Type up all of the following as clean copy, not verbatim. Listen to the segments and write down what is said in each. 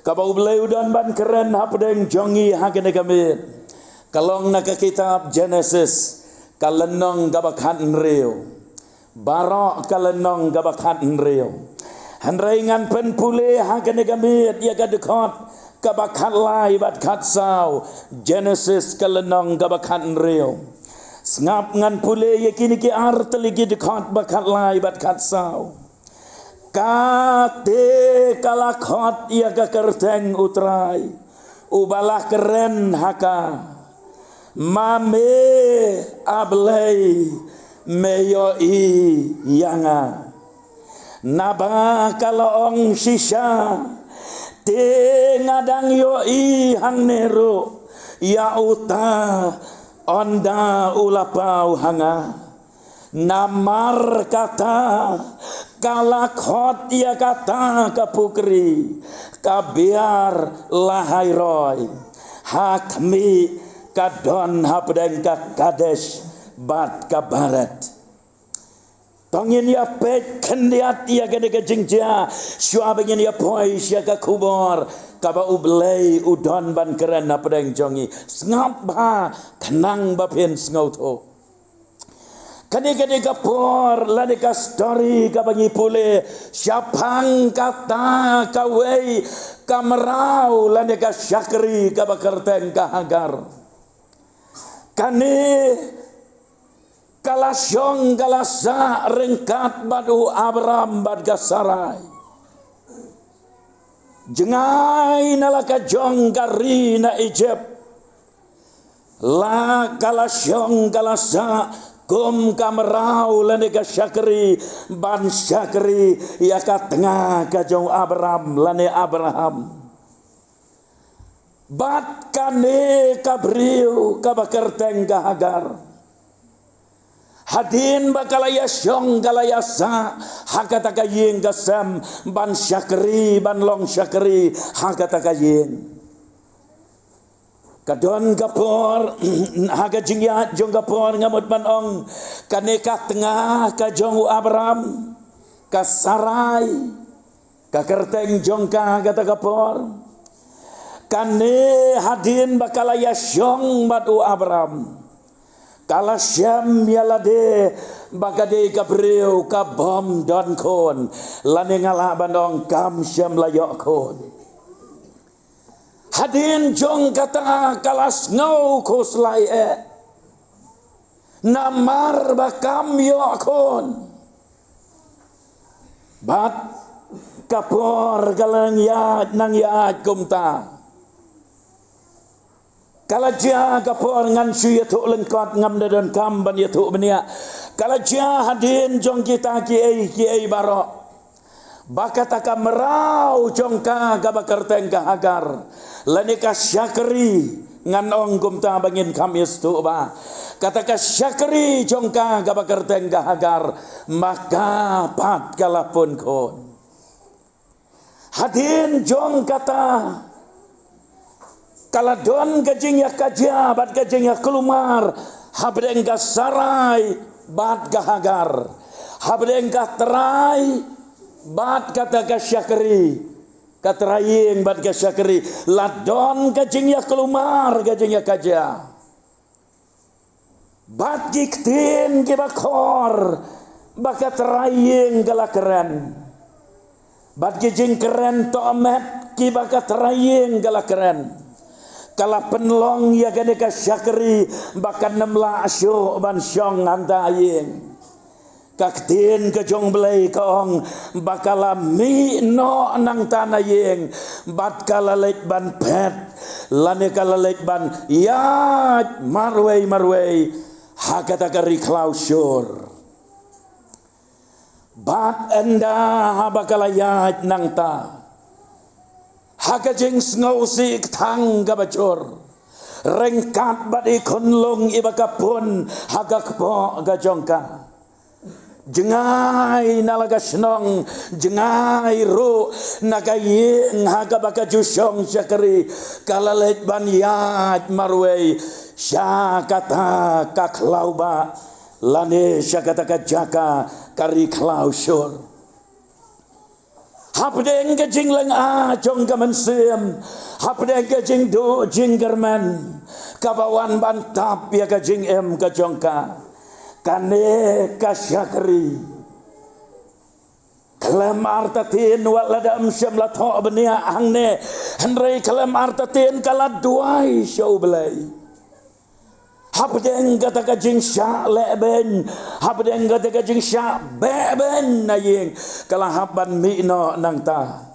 Kabau beleu dan ban keren hapdeng jongi hakene kami. Kalong naka kitab Genesis kalenong gabakhan reo. Barok kalenong gabakhan reo. Hanraingan pen pule hakene kami dia kadekot gabakhan lai bat khatsau. Genesis kalenong gabakhan reo. Ngap ngan pule yakini ki arteligi dekot bakat lai bat khatsau. Kate kalakot ia kekerteng utrai ubalah keren haka mame ablei meyoi yanga naba kalaong sisa te ngadang yoi hang nero ya uta onda ulapau hanga namar kata kalakot ia kata kapukri kabiar lahai roy hakmi kadon hapdeng ka Kadesh bat kabarat tongin ya pek kendiat ia gede kejingja syuabengin ya poi syaka kubor kaba ublei udon ban keren hapdeng jongi ngap ba kenang bapin ngauto kani kapor lani ka story ka bangi pule syapang kata kawei kamerau lani ka syakri ka bakerteng ka Hagar kani kalasyong kalasa rengkat badu Abram bad Sarai jengai nalaka jong gari na Egypt la kalasyong kalasa kum kamerau lani ka syakri ban syakri ia ka tengah ka jong Abram lani Abraham bat kane kabriu ka bakerteng ka Hagar hadin bakalaya syong kalayasa hakata ka yeng gasam ban syakri ban long syakri hakata ka yeng kadon kapor haga jingya jong kapor ngamut manong kaneka tengah ka jong Abram ka Sarai ka kerteng jong ka kata kapor kane hadin bakalaya syong batu Abram kala syam yalade bagade kabreu ka bom don kon lane ngala bandong kam syam layok kon hadin jong kata kalas ngau koslai namar bakam yokon bat kapor galang ya nang ya kumta kalaja kapor ngan suya tu lengkot ngam dan kam ban ya tu benia kalaja hadin jong kita ki barok bakataka merau jongka gabakerteng ka Hagar lanika syakri ngan ong gumta bangin kamis tu ba kataka syakri jongka gabakerteng ka Hagar maka pat kalapun kon hadin jong kata kaladon gajing ya kaja bat gajing ya kelumar habdeng ka Sarai bat ka Hagar habdeng ka Terai bat kata ka syakri katraying bat ka syakri ladon gajing ya kelumar gajing ya kaja bat giktin ki bakor bakat raying gala keren bat gajing keren tomet ki bakat raying gala keren kala penlong ya gane ka syakri bakan nemla asyo ban syong antaying kaktin ke jong belai kaong bakala mi no nang tanayeng bat kala lek ban pet lane kala lek ban ya marwei hakata kari klausur bat enda habakala ya nang ta hakajing snausi tang gabacor rengkat bat ikonlong ibakapun hagakpo gajongka jengai nalaga senong jengai ru nagayi ngaga baka jusyong syakri kalalet ban yat marwei syakata kaklauba lane syakata kajaka kari klausur Hapdeng ke jing leng jong ka mensiem. Hapdeng ke jing do jing german. Kabawan bantap ya ka jing ka jongka. Kane ka syakri. Kalam artatin walada amsyam la tho benia hangne. Henry kalam artatin kala duai syau belai. Hapdeng kata ka jing syak leben. Hapdeng kata ka jing syak beben na yeng. Kala haban mi'no nang ta.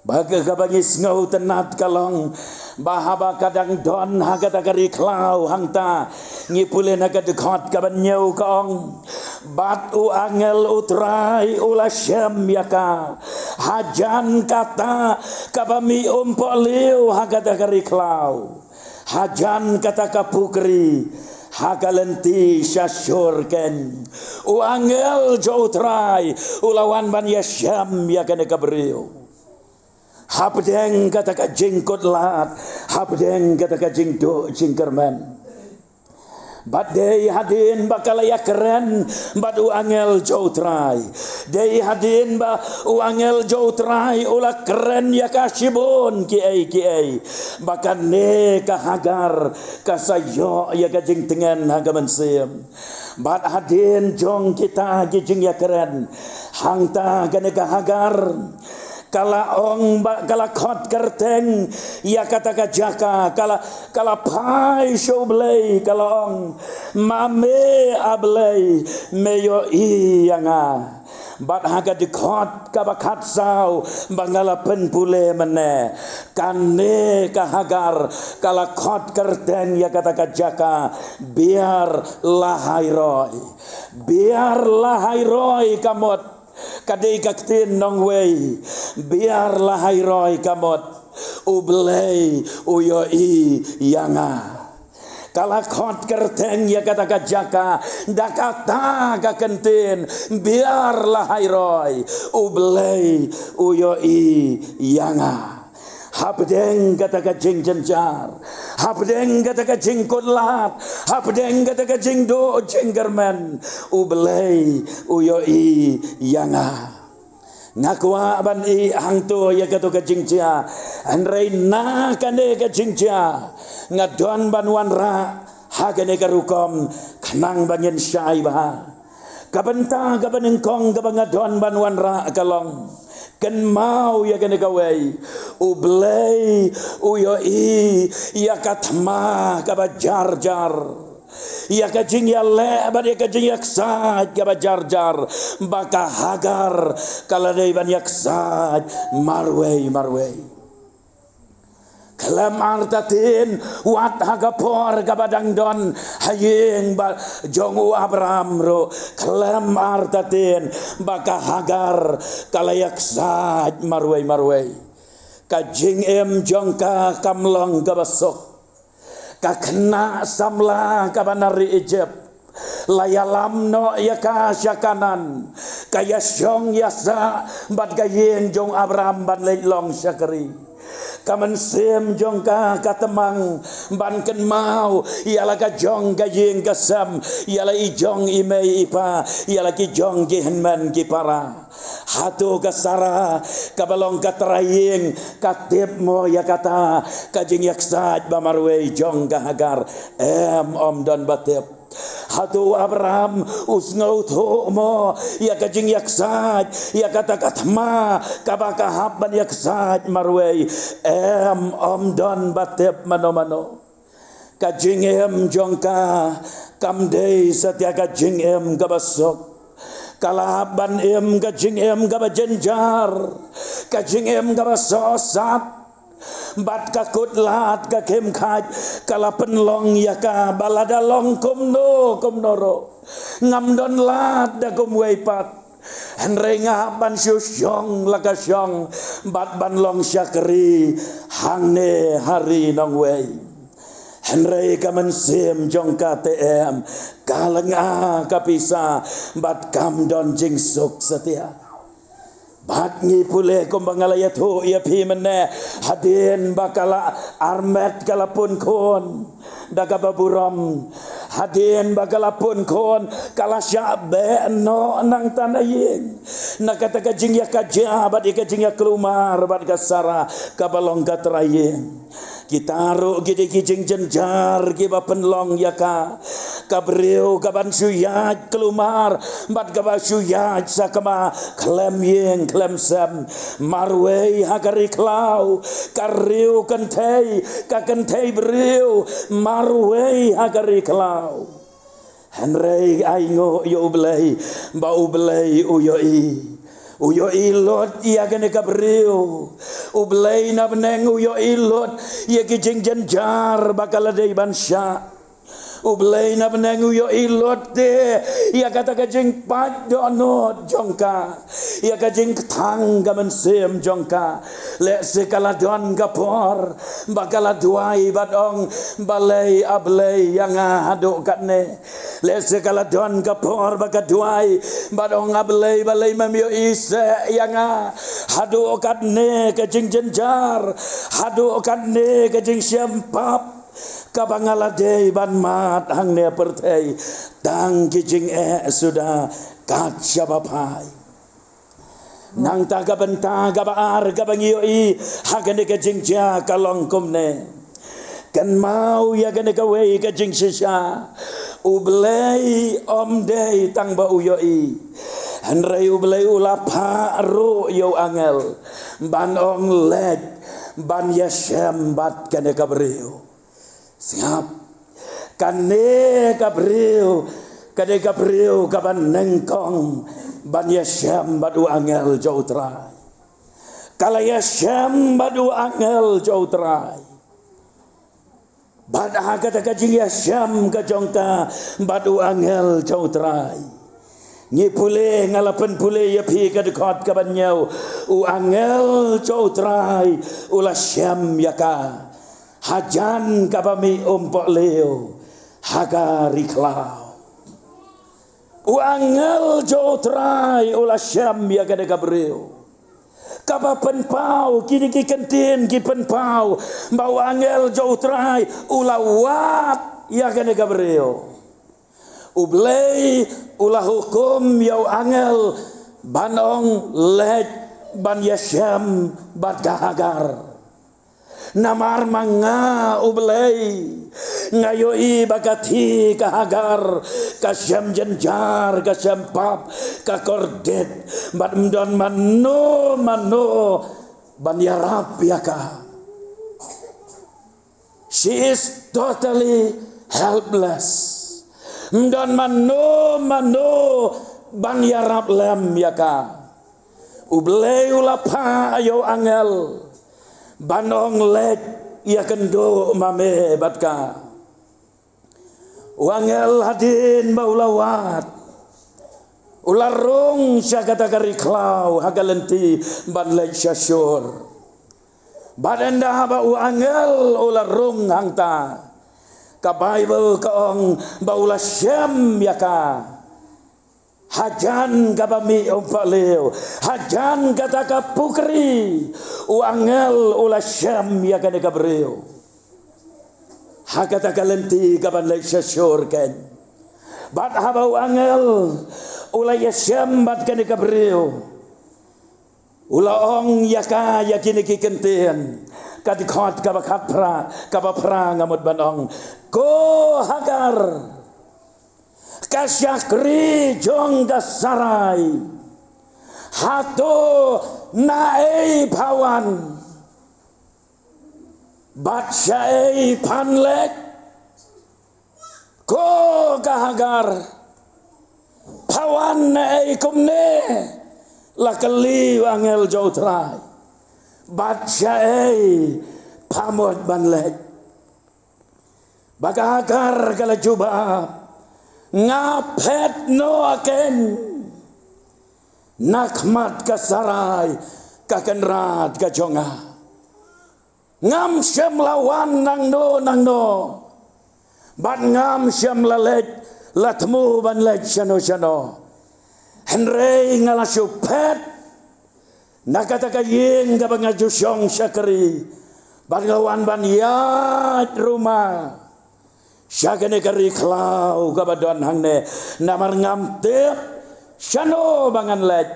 Baga kabangis ngau tenat kalong. Bahaba kadang don hagata kari klau hangta. Ngipule naga dekot kaban nyau kaong. Bat u angel utrai ula syam yaka. Hajan kata kabami umpok liu hagata kari klau. Hajan kata kapukri. Hakalenti syasyurken. U angel jautrai ulawan ban yasyam yakane kabriu. Hapdeng kata ka jingkut lat. Hapdeng kata ka jingdo jingkerman. Bat day hadin bakalaya keren. Bat u angel jautrai. Day hadin ba u angel jautrai ula keren ya kasibun kiai. Bakan ne ka hagar kasayo ya ka jing tengen hagaman sim. Bat hadin jong kita jing ya keren. Hangta gane ka hagar. Kala ong kala khot kerteng ya kata ka jaka kala pai show blay kala ong mame ablay meyo iyanga bat haga di khot ka bakat sau bangala pen pule mene kane ka hagar kala khot kerteng ya kata ka jaka biar lahai roy kamot kadai kaktin nong wei biarlah hairoi kamot ublei uyoi yanga kala khot kerteng ya kata kajaka dakata ka kentin biarlah hairoi ublei uyoi yanga. Hapdeng kata ka jing jenjar. Hapdeng kata ka jing kudlat. Hapdeng kata ka jing do jing german. Ublei uyoi yanga. Ngakwa ban i hangto ya kata ka jing cia. Anrei na kane ka jing cia. Ngadon ban wanra. Hakane ka rukom. Kanang banyen syai bah. Kabenta kabanengkong kabangadon ban wanra kalong. Kan mau ya kene kawai ublei uyoi ya katma kabajar jar ya kajing ya le ban ya kajing yaksaj kabajar jar baka hagar kaladai ban yaksaj marwei kalam artatin wat hagapor kabadang don hayeng ba jongu Abraham ro kalam artatin baka hagar kalayak saj marwei kajing jongka kamlong kabasok kakena samla kabanari Egypt layalam no yaka syakanan kaya syong yasa bat gayeng jong Abraham ban long syakari kaman sim jongka katemang banken mau ialah ka jong gayeng kasam ialah ijong imei ipa ialah ki jong gehenman ki para hatu kasara kabalong katrayeng katip mo ya kata kajing yaksaj bamarwei jong kahagar om don batip hatu Abraham usngau tho mo ya kajing yaksaj ya kata katma kabaka habban yaksaj marwei om don batep mano kajing jongka kamdei satya kajing kabasok kalaban kajing kabajenjar kajing kabasosat bat kakutlat kakem kaj kalapen long yaka balada long kumnoro ngamdon lat da kumweipat henrenga ban syusyong lakasyong bat ban long syakri hangne hari nong wei henrei kamen sim jong KTM kalenga kapisa bat kamdon jingsuk setia bat ngi pule kumbangalaya tu ia pi mene hadin bakala armet kalapun kon daga baburam hadin bagalapun kon kalasya be no nang tanaying nakata kajing ya kaja bad kajing ya kelumar bad kasara kabalong katraying kita ro gede kijing jenjar giba penlong ya kabreu kaban suyat kelumar bad kaba suyat sakama klem yeng klem sem marwei hagari klau kariu kentei ka kentei breu marwei hagari klau henrei aingo yo belai bau belai uyo ilot ia kene kabreu ublei na beneng uyo ilot ia kijing jenjar bakal ada bansya ublei na beneng uyo ilot de ia kata kajing padonot jongka ia kajing tang gamen sem jongka le sekala don kapor bakal duai badong balai ablei yang aduk katne le sekala don kapor bakal duai badong ablei balai mamio ise yang aduk katne kajing jenjar aduk katne kajing siampap kabangaladei ban mat hang ne pertei tang kijing sudah kaca bapai nang taga benta gabar gabangio i hagane kijing ja kalong kumne kan mau ya gane kawe kijing sisa ublei om dei tang ba uyo i hanrei ublei ulapa ro yo angel ban ong led ban yashem bat gane kabreu siap kane kabreu kaban nengkong ban yashem badu angel jautrai kala yashem badu angel jautrai bad kata kajing yashem kajongka badu angel jautrai ngi pule ngalapen pule ya pi kadekot kabanyau u angel jautrai ula syam yaka hajan kabami umpok leo hagari klau uangel jotrai ula syam ya gade gabreu kaba penpau kini ki kentin ki penpau bau angel jotrai ula wat ya gade gabreu ublei ula hukum yau angel banong lej ban yasyam bat kahagar namar manga ublei ngayoi bagati kahagar kasyam jenjar kasyam pap kakordet bat mdon mano ban yarap yaka she is totally helpless mdon mano ban yarap lem yaka ublei ulapa ayo angel banong lek ia kendo mame batka wangel hadin baulawat ularung syakata kari klau hagalenti ban lek syasyur badanda ba uangel ularung hangta ka bible kaong baula syam yaka hajan kabami umpaleo hajan kata kapukri uangel ula syam ya kane kabreo hakata kalenti kaban lek syur ken bat haba uangel ula syam bat kane kabreo ula ong yaka yakini kikenten kadikot kabakat pra ngamut banong ko hagar kasyakri jong dasarai hato nae pawan batsyai panlek ko kahagar pawan nae kumne lakali wangel jautrai batsyai pamot banlek bakahagar kala jubah ngapet no aken nakmat kasarai kakenrat kajonga ngam syam lawan nang no bat ngam syam lalet latmu ban lej shano henrei ngalasupet nakataka yeng kabangaju syong syakri ban lawan ban yat rumah Syagane kari klau kabadon hangne namar ngamte shano bangan lek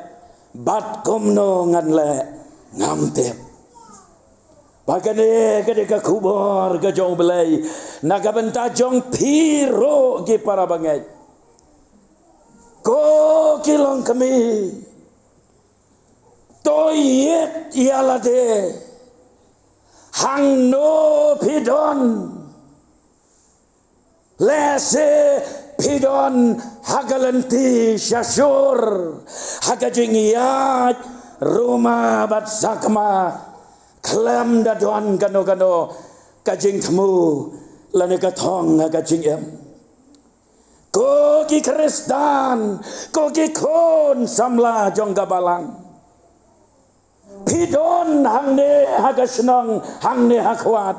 bat komno ngan le ngamte bagane kadeka kubor ka jong belai naga benta jong piro ki para bangai ko kilong kami toyet yalade hang no pidon lese pidon hagalanti syasur hagajingiyat rumah bat sakma kelam daduan gano kajing temu lane katong kajing em ko ki Kristan ko ki kon samla jong gabalang pidon hangne hagasnong hangne hakwat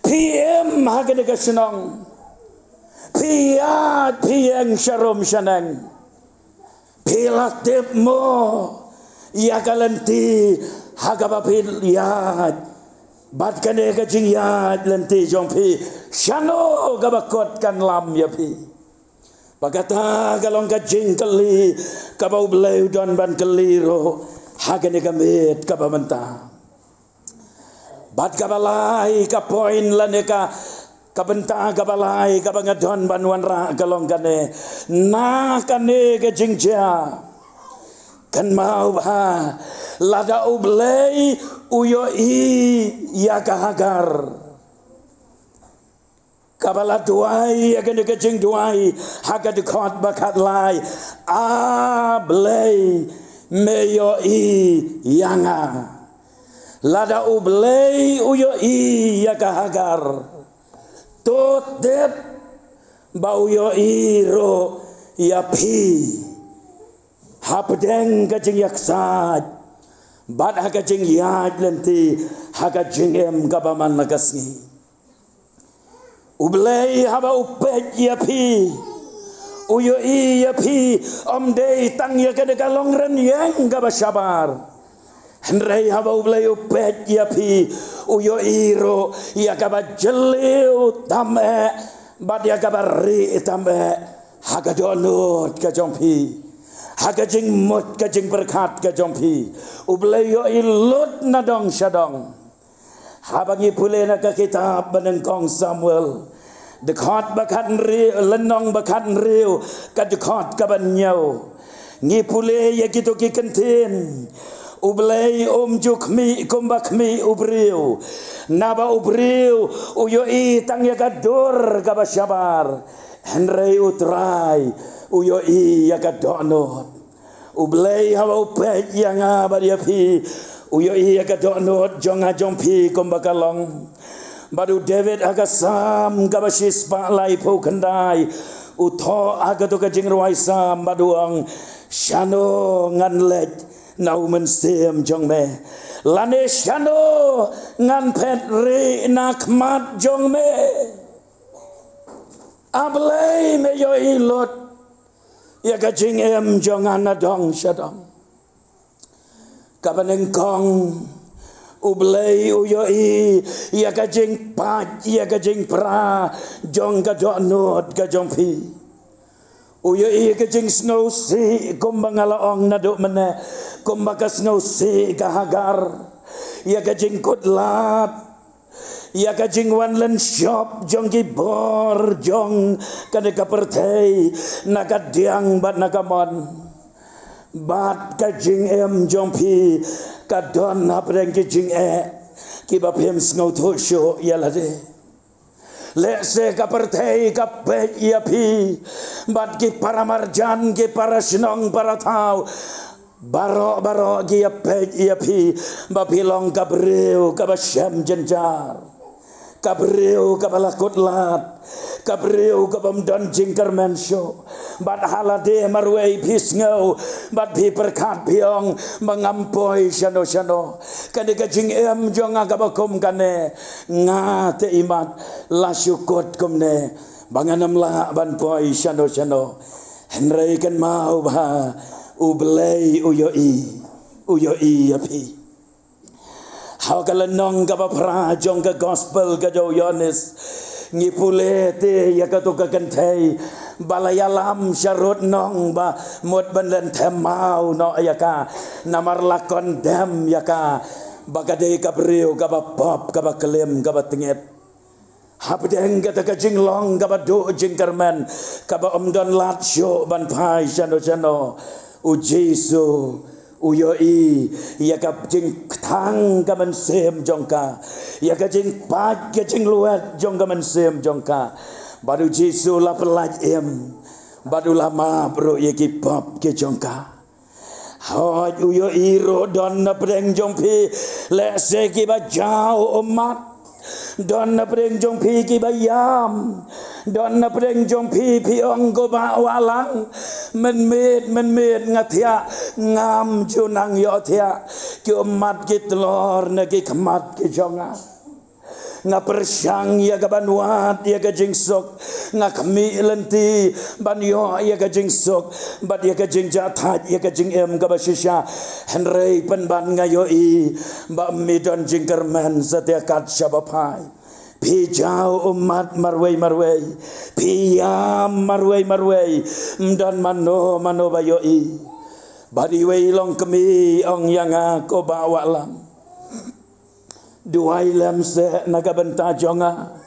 PM hagane gasnong Piat piang syarom syanang pilatip mo yakalanti hagabapil yad bat kane kajing yad lanti jong pi syano gabakot kan lam ya pi bagata galong kajing kali kabau belai don ban keliro hagane gamit kabamenta bat kabalai ka poin laneka kabenta kabalai kabangadon banuan ra kalong kane na kane ke jingja kan mau ba lada ublei uyo i ya kahagar kabala duai akan ke jing duai haga de khot bakat lai a blei meyo i yanga lada ublei uyo i ya kahagar tot dep bau yo iro ya pi hapdeng kajing yaksad bat hakajing yad lenti hakajing em gabaman nagasni ublei haba upet ya pi uyo i ya pi omdei tang ya kada kalong ren yang gabasabar Henry haba ublei upet ya pi uyo iro ya kaba jeliu tambe bad ya kaba ri tambe haga donut ka jompi haga jing mut ka jing berkat ka jompi ublei yo ilut nadong syadong habangi pule na ka kitab benengkong Samuel dekat bakat ri lenong bakat riu ka dekat ka banyau ngi pule ya gitu ki kentin ublei jukmi kumbakmi ubriu naba ubriu uyo i tang ya gadur kabasyabar henrei utrai uyo i ya gadonot ublei hawa upet yang abadia pi uyo i ya gadonot jonga jompi kumbakalong badu David agasam kabasis palai po kendai utho agatu kajing ruaisam baduang shano nganlet nau mensem jong me lane shano ngan pet re nakmat jong me ablei me yo ilot ya kajing em jong anadong syadong kabaneng kong ublei uyo i ya kajing pat ya kajing pra jong kadonot ka jong pi uyo i kajing snow si kumbangalaong naduk mene kumbakas snow si kahagar ya kajing kutlat ya kajing wanlen shop jong kibor jong kadeka pertei nakadiang bat nakamon bat kajing em jong pi kadon hapreng kajing kibapem snow thosho yalade lese kapertei kapet ya pi bat ki para marjan ki para sinong para tau baro ki apet ya pi bapilong kabreu kabasyam jenjar kabreu kabalakutlat kabreu kabamdon jingkar mensyo bat halade marwei pisngau bat pi perkat piong mengampoi syano kadeka jing em jong agabakum kane ngate imat la syukut kumne banganam la ban poi syano henrei kan mau ba ublei uyo i api hau kalenong ka pra jong ka gospel ka jo Yohanes ngipule te ya ka tu ka kan thei balayalam syarut nong ba mut benden themau no ya ka namar lakon dem ya ka bagade ka breu ka ba pop ka ba kelem ka ba tenget habdeng ka ka jinglong ka ba do jing karmen ka ba omdon lat syo ban pai chano u Jesu uyoi ya ka jing thang ka man sem jongka ya ka jing pat ka jing luat jong ka man sem jongka baru Jesu la pelaj em baru lama bro ye ki pop ke jongka hoj uyoi ro don na preng jongpi le se ki ba jao umat don na preng jongpi ki bayam don na preng jongpi pi ong go ba walang men met ngathia ngam junang yo thia ki umat ki telor na ki khamat ki jonga nga persyang ya ka banuat ya ka jingsok nga kami lenti banyo ya ka jingsok bat ya ka jing jathat ya ka jing em ka basisya henrei penban ngayoi ba midon jingkerman setia kat syabapai pijau umat marwei piyam marwei mdan mano bayoi badi wei long kemi ong yang ko bawa lam duai lam se naga benta jonga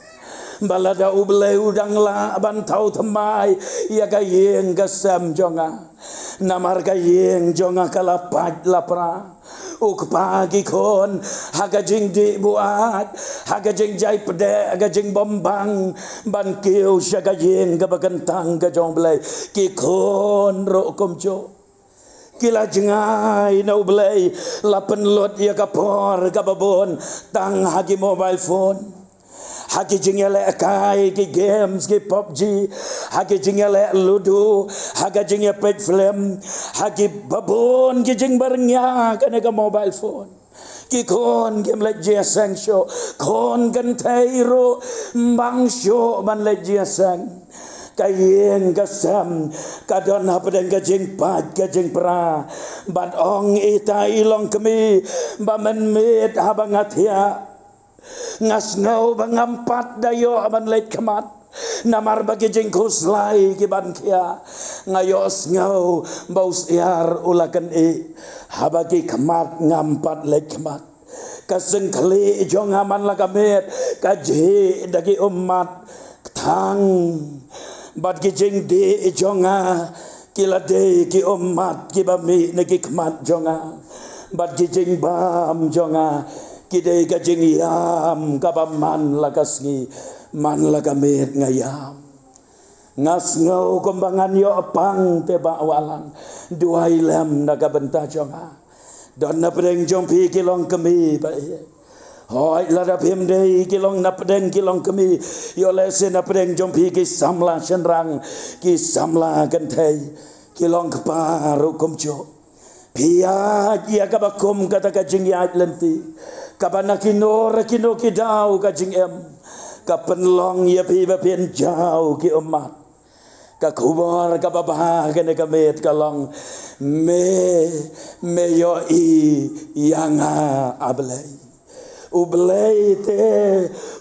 balada uble udang la bantau temai ya ka yeng gasam jonga namar ka yeng jonga kala paj lapra uk pagi kon haga jing di buat haga jing jai pede haga jing bombang ban kiu syaga yeng ka bakentang ka jong blai ki kon ro komjo kila jengai na ublay lapen lot ya kapor kababon tang hagi mobile phone hagi jingale kai ki games ki PUBG hagi jingale ludo haga jingya pet film hagi babon ki jing barnya kana ka mobile phone ki kon game le jesang show kon kan thairo bang show ban le jesang kayeng kasam kadon hapden gajing pat gajing pra ban ong ita ilong kemi bamen met habangathia ngas ngau bangampat dayo aban leit kemat namar bagi jing kuslai ki ban kia ngayos ngau baus iar ulakan habagi kemat ngampat leit kemat kaseng kali jong aman lakamet kaji dagi umat thang bat ki jing di jonga kila de ki umat ki bami neki kemat jonga bat ki jing bam jonga ki de ka jing yam ka baman lakasngi man lakamet ngayam ngas ngau kombangan yo apang te ba walang duai lam naga benta jonga don na preng jong pi ki long kemi ba hoi lada phim dei kilong napdeng kilong kemi yo lese napdeng jompi ki samla senrang ki samla kan thei kilong kparu komjo pia ya ka bakum kata ka jing ya lenti ka banakino rakino ki dau ka jing em ka penlong ya pi ba pien jau ki umat ka kubor ka babah ka ne ka met kalong me yo yanga ablai ublay te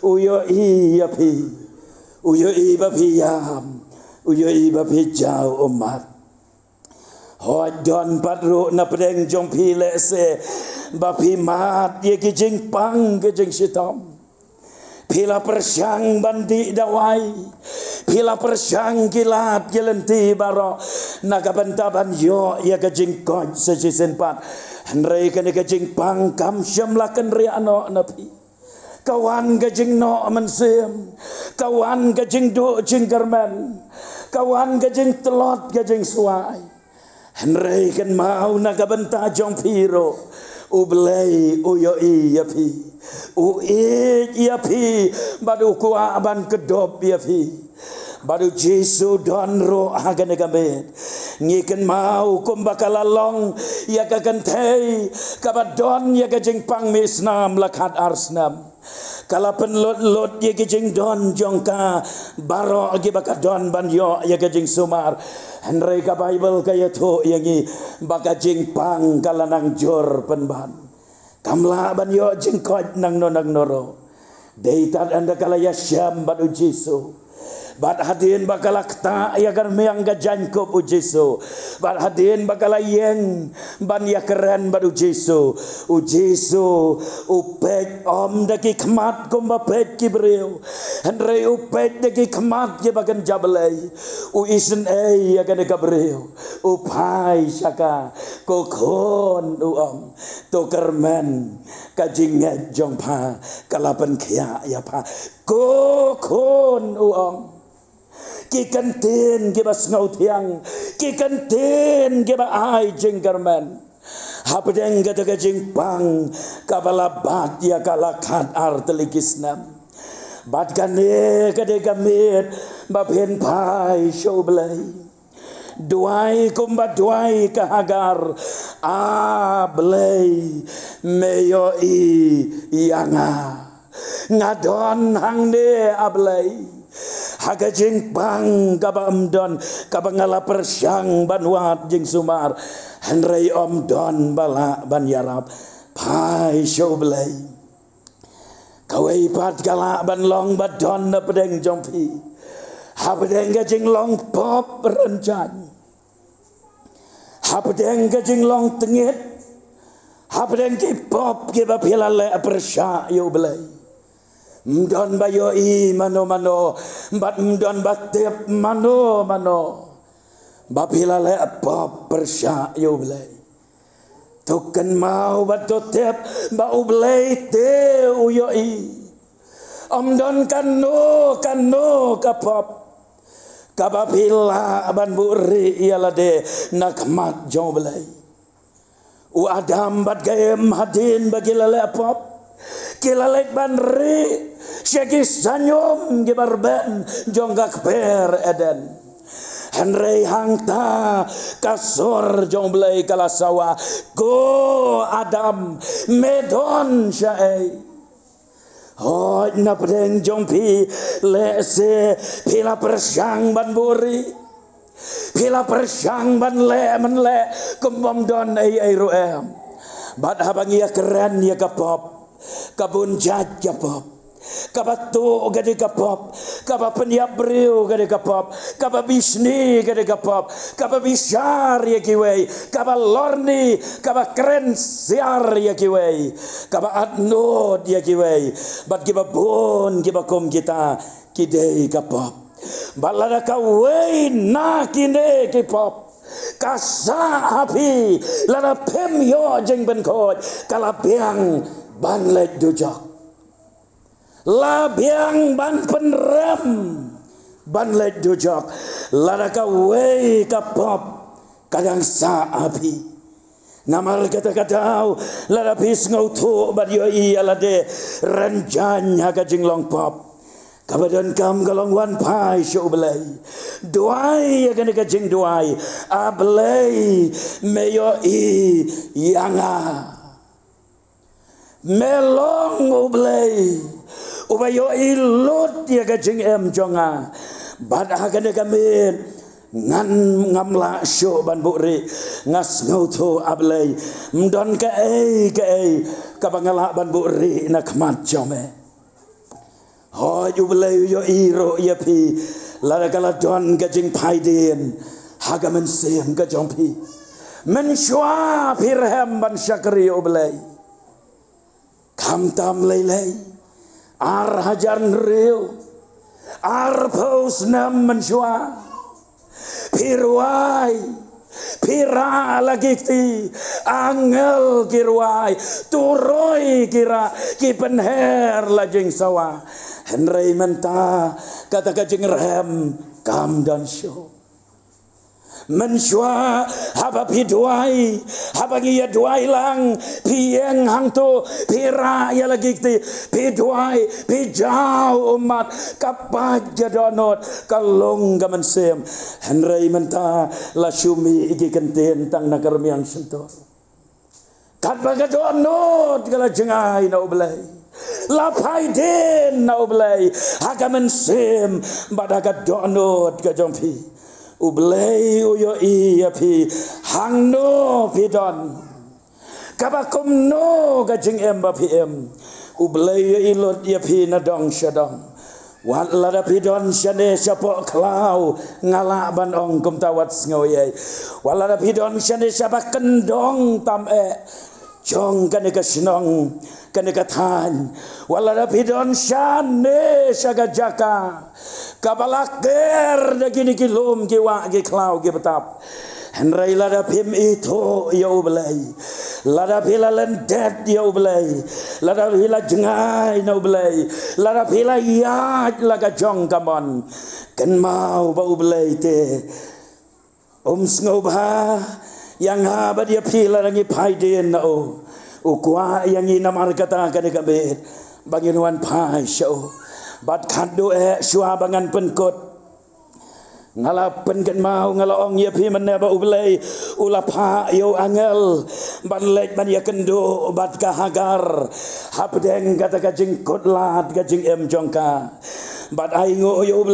uyo iya pi uyo iba piyam uyo iba pijau umat hodon patru na preng jong pi lese bapi mat ye kijing pang kijing sitom pila persyang bandi dawai pila persyang kilat gelenti baro naga bantaban yo ya kijing koj sejisen pat Henry kene kajing pangkam syamlakan riano napi kawan kajing no mensem kawan kajing do jingkerman kawan kajing telot kajing suai Henry kan mau naga benta jong piro ublay uyo yapi yapi badu kuah aban kedop yapi baru Jesu don ro hagan gamet ngiken mau kumbakalalong ya kakan thei kabadon ya kajing pang misnam lakat arsnam kala penlot ya kajing don jongka baro agi bakadon banyo ya kajing sumar henry ka bible kaya to yangi bakajing pang kala nang jor penban kamla banyo jingkot nang noro Deitat anda kalaya syam bad ujiso. Bad hadin bakala kta ya kan meang gajanko ujiso. Bad hadin bakala yeng ban ya keren bad ujiso. Ujiso upek om daki kmat komba pet kibreu. Henry upek daki kmat ye bagan jabalai. U isen ya kan kabreu. Upai syaka kokon om to kermen kajinget jongpa kalapan kia ya pa kokon om. Ki kantin ki bas ngau tiang, ki kantin ki ba ai jenggerman. Hapdeng gata gajing pang kabala bat ya kalakat artelikisnam. Bat kane kade gamit bapen pai show belai. Duai kumba duai kahagar belai meyo yanga ngadon hangde ablai. Haga jing bang kaba amdon kaba ngala persyang banwat jing sumar henrei om don bala ban yarap pai show belai kawai pat gala ban long badon na pedeng jompi hapedeng gajing long pop rencan hapedeng gajing long tengit hapedeng ki pop ki ba pilale persya yo belai. Mdon bayoi mano bat mdon batep mano bapila le apa persya yo belai token mau batotep ba ublei te uyoi omdon kano kapop kabapila ban buri ialah de nakmat jo belai u adam bat gaem hadin bagi le apop kilalek ban ri syekis sanyom gibarben jonggak per eden henrei hangta kasor jong belai kalasawa go adam medon syai hoj na pedeng jompi le se pila persyang ban buri pila persyang ban le menle kumbom don ai ruem bad habangi ya keren ya kapop kabun jat kapop kabatu gade kapop kabapeniap breu gade kapop kababisni gade kapop kababishar ya kiwei kabalorni kabakren siar ya kiwei kabatnod ya kiwei bat kibabon kibakom kita kidei kapop balada kawei na kine kipop kasa api lada pemyo jeng benkoj kalapiang ban lek dujok labiang ban penrem ban lek dujok lada kawei kapop kadang sa api namal kata-katau lada pis ngautu bat yoi alade renjanya kajing long pop kabadan kam galong wan pai show belai duai ya kan kajing duai ablai meyo yanga melong ublai ubayo ilut ya kajing jonga bad hagan gamin ngan ngamla show ban buri ngas ngautu ablai mdon ka ai kabangala ban buri nak mat jome hoj ublai yo iro ya pi la kala don kajing paiden hagamen sem ka jompi men shwa pirhem ban syakri ublai kam tam lei ar hajar nreu ar pos nam menshwa pirwai pira lagi ti angel kirwai turoi kira ki penher lajeng sawa henrei menta kata kajing rem kam dan show menshwa haba piduai haba giya duai lang pieng hangto pira ya lagi ti piduai pijau umat kapaj jadonot kalong gaman sem henrei menta la syumi iki kenten tang nakar miang sentor kat bagadonot kala jengai na ublai lapai den na ublai hagamen sem badaga donot ka jompi ublei uyo iya pi hangno pidon kabakum no gajing em ba pi em ublay ilot ya pi na dong syadong wat lada pidon syane syapok klau ngalak ban ong kum tawat ngoye walada pidon syane syapa kendong tam jong kan ka sinong kan ka than walada pidon syane syaga jaka kabalaker dagini kilum kiwa ki klau ki betap Henry lada pim itu ya ublay, lada pila lendet ya ublay, lada pila jengai na ublay, lada pila yat laga jong kamon, kan mau ba ublay te, sngoba yang haba dia pila rangi paiden na ukwa yang inamar kata kan kabet, bagian pai show, bat kado suabangan penkot. Ngalapen kan mau ngalaong ya pi menaba ublay ulapa yo angel ban lek ban ya kendo bat ka hagar hapdeng kata ka jingkot lat ka jing em jongka bat ai ngo yo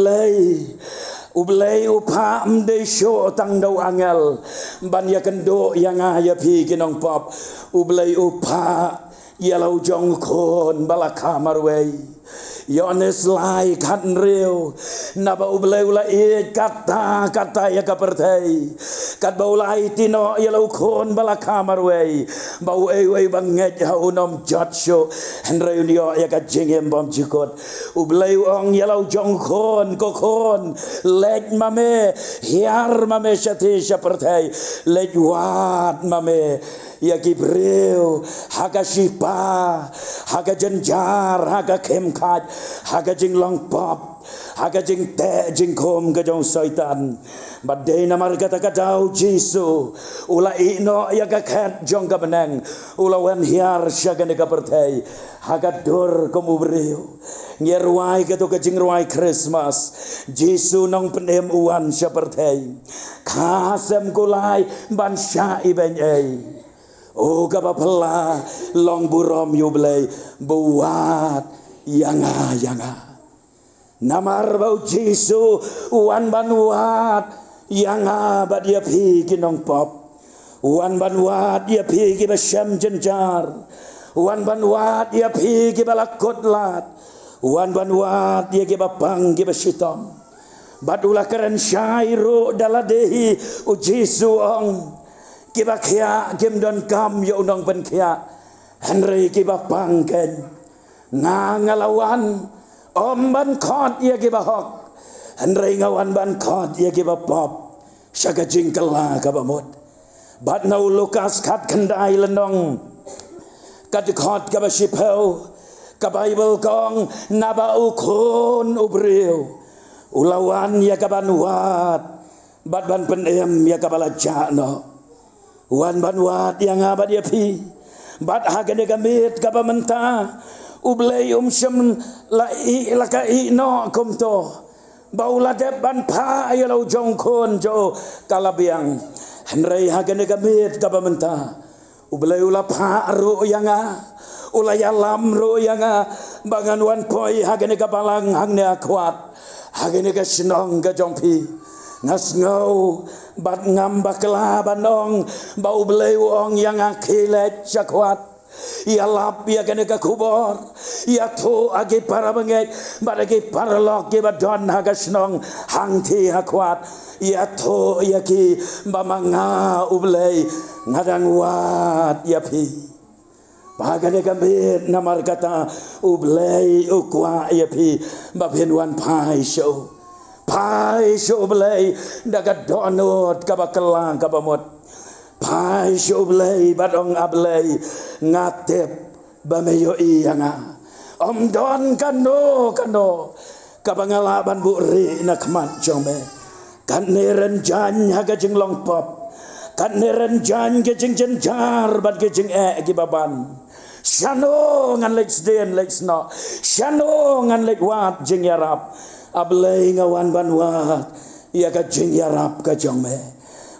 ublay upa mde sho tang dau angel ban ya kendo yang ya pi kinong pop ublay upa ya lau jong kon balaka marway Yones lai kan real naba ublay ula kata ya kapertai kat baulai tino ya laukon bala kamar wei bau wei banget ha unom jatso henry unio ya ka jingem bom jikot ublay ong ya lau jongkon kokon lek mame hiar mame syati sypertai lek wat mame ya kibreu haga sipa haga jenjar haga kemkat haga jing long pop haga jing te jing kom ka jong syaitan badai namar kata kadau jisu ula ino ya ka khat jong ka benang ula wan hiar syaga ne ka pertai haga dor komu breu ngerwai ka to ka jing ruai Christmas jisu nong penem uan sypertai kasem kulai ban syai ben oh kapapala long burom yublay buat yanga namar bau jisu wan banwat yanga bad ya pi kinong pop wan banwat ya pi ki basyam jenjar wan banwat ya pi ki balakot lat wan banwat ya ki bapang ki basyitom badula keren syairu daladehi u jisu ong kiba kia kim don kam yo nong pen kia Henry kiba pangken ngalawan om ban khot ya kiba hok Henry ngawan ban khot ya kiba pop syaga jingkela kabamot bat nau Lukas kat kendai lenong kat khot kaba sipeu ka Bible kong naba ukon ubreu ulawan ya kaban wat bat ban penem ya kabala jano wan banwat yang abad ya pi bat hagane gamit kaba menta ublay syam lai lakai no komto baula de ban pa ya lau jongkon jo kalabiang Henry hagane gamit kaba menta ublay ula pa ru yang ula yalam ru yang bangan wan poi hagane kabalang hangne akwat hagane ka sinong ka jongpi ngas ngau bat ngambak laban ong bau beleu ong yang akilet syakwat ya lap ya kene ka kubor ya to agi para benget bat agi para lok ke badon hagasnong hangti hakwat ya to ya ki bamanga ublei ngadang wat ya pi bagane kambit namar kata ublei ukwa ya pi babhen wan pai show pai shoblay daga donot kabakelang kabamot pai shoblay badong ablay ngatep bameyo iyanga om don kano kabangalaban buri nakman jombe kaneren jan haga jing long pop kaneren jan ke jing jenjar bad ke jing gibaban syano ngan lek sden lek sno syano ngan lek wat jing yarap ablay ngawan banwat ya ka jing yarap ka jongme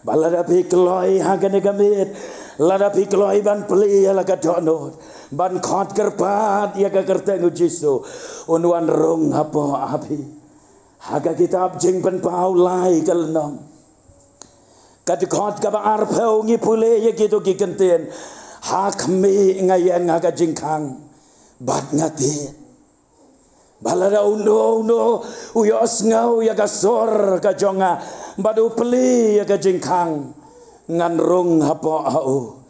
balada pikloi hagane gamit lada pikloi ban peli ya la ka donot ban khot kerpat ya ka kerteng jisu unwan rong apo api haga kitab jing pen pau lai kalnong kat khot ka ba arpeu ngi pule ya gitu ki kenten hakmi ngayang haga jing khang bat ngati balada uno uyos ngau ya kasor ka jonga badu peli ya ka jingkang ngan rung hapo au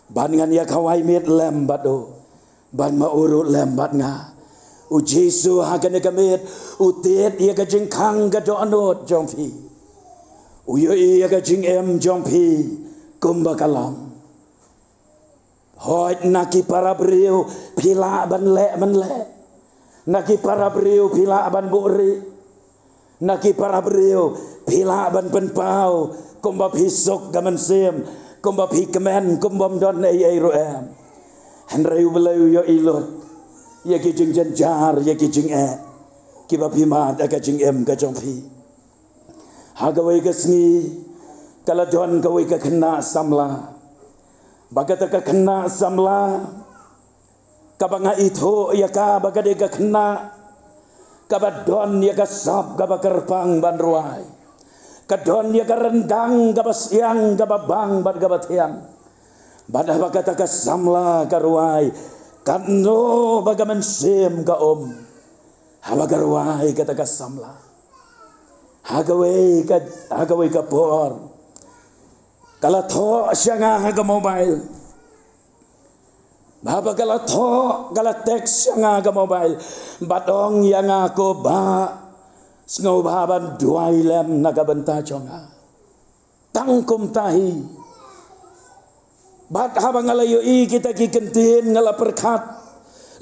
ban ngan ya kawai mit lem badu ban ma uru lem bat nga u Jesu hakan ka mit utit ya ka jingkang ka do anot jong phi uyo ya ka jing em jong phi kumba kalam hoi naki para beriu pila ban le naki para beriu pila ban buri naki para beriu pila ban penpau kumba pisok gaman sim kumba pi kemen kumbam don ai roem henreu beleu yo ilot ya ki jing janjar ya ki jing ki ba pi ma da ka jing em ka jong phi hagawai ka sngi kala don ka wai ka kena samla bagata ka kena samla kabanga itu ya ka bagade ka kena kabadon ya ka sab kabakerpang banruai kadon ya ka rendang kabasiang kababang bad kabatiang badah bagata ka samla karuai kanno bagaman sim ka habagarwai kata ka samla hagawai ka por kala tho syanga ga mobile baba kala tho kala text syanga ga mobile badong yang ako ba sngo baban duai lem nagabanta chonga tangkum tahi bat habang alayo I kita kikentin ngala perkat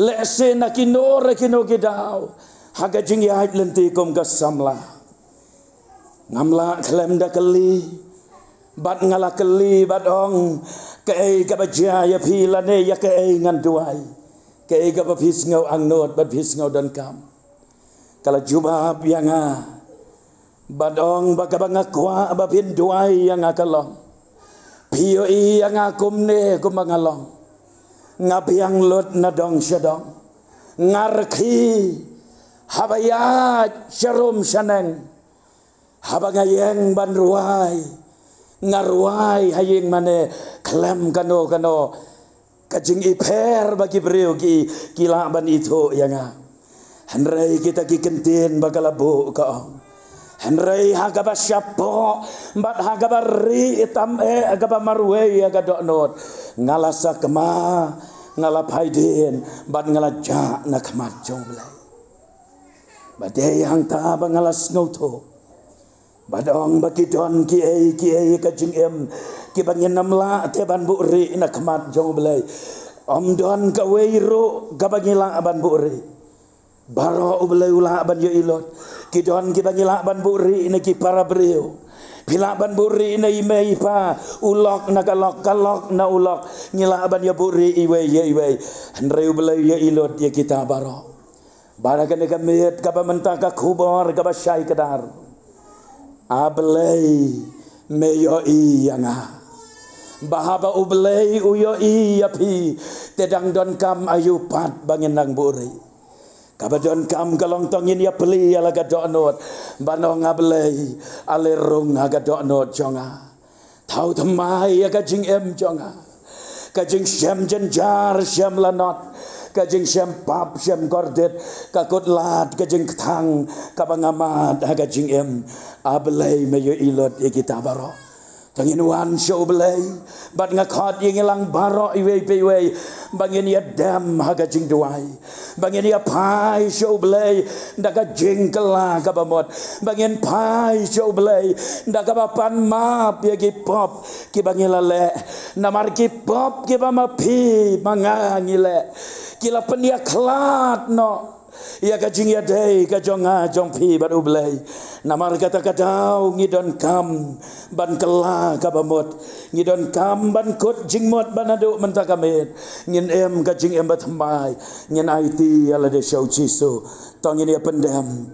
lese nakinore kino kidaw haga jing ya lenti kom kasamla ngamla klem da kali bat ngala keli badong kei ka bajaya pilane ya kei ngan duai kei ka bapis ngau angnot bat pis ngau dan kam kala jubab yang badong bakabanga kwa bapin duai yang akalong pio I yang akumne kumangalong ngabiang lot nadong syadong ngarki habaya syarum syaneng habangayeng banruai ngarwai haying mane klem kano kajing iper bagi beriu kila ban itu yang henrei kita kikentin bakalabu ka henrei hagaba syapo bat hagaba ri itam hagaba marwe agado not ngalasa kema ngalap haidin bat ngalaja nak majong belai badai hang ta bangalas ngauto badong bakidon ki ai ka jing em ki banyen namla te ban bu ri na khamat jong belai om don ka weiro ka bangila ban bu ri baro belai ula ban yo ilot ki don ki bangila ban bu ri na ki para brio pila ban bu ri na imei pa ulok na kalok na ulok ngila ban yo bu ri iwe henreu belai yo ilot ya kita baro barakan ka met ka bamenta ka khubor ka basai kadar ablay meyo iyanga bahaba ublay uyo iyapi tedang don kam ayupat bangin nang buri kabadon kam galong tongin ya peli ala gadonot banong ablay alerung agadonot jonga tau thamai ya kajing em jonga kajing syam jenjar syam lanot kajing syam pap syam kordet kakut lat kajing ketang kabangamad kajing em ablay meyo ilot ya kita baro tangin wan show belay bat ngakot yang ilang baro iwe bangin ya dam kajing duai bangin ya pai show belay daga jingkela kabamot bangin pai show belay daga bapan map ya ki pop ki bangila le namar ki pop ki bamapi mangangile kila penia klat no ya kajing ya dei kajonga jong pi bat ublay namar kata kadau ngidon kam ban kela kabamot ngidon kam ban kut jingmot banadu mentakamit ngin em kajing em bat mai ngin IT ala de show Jesu tong ini pendam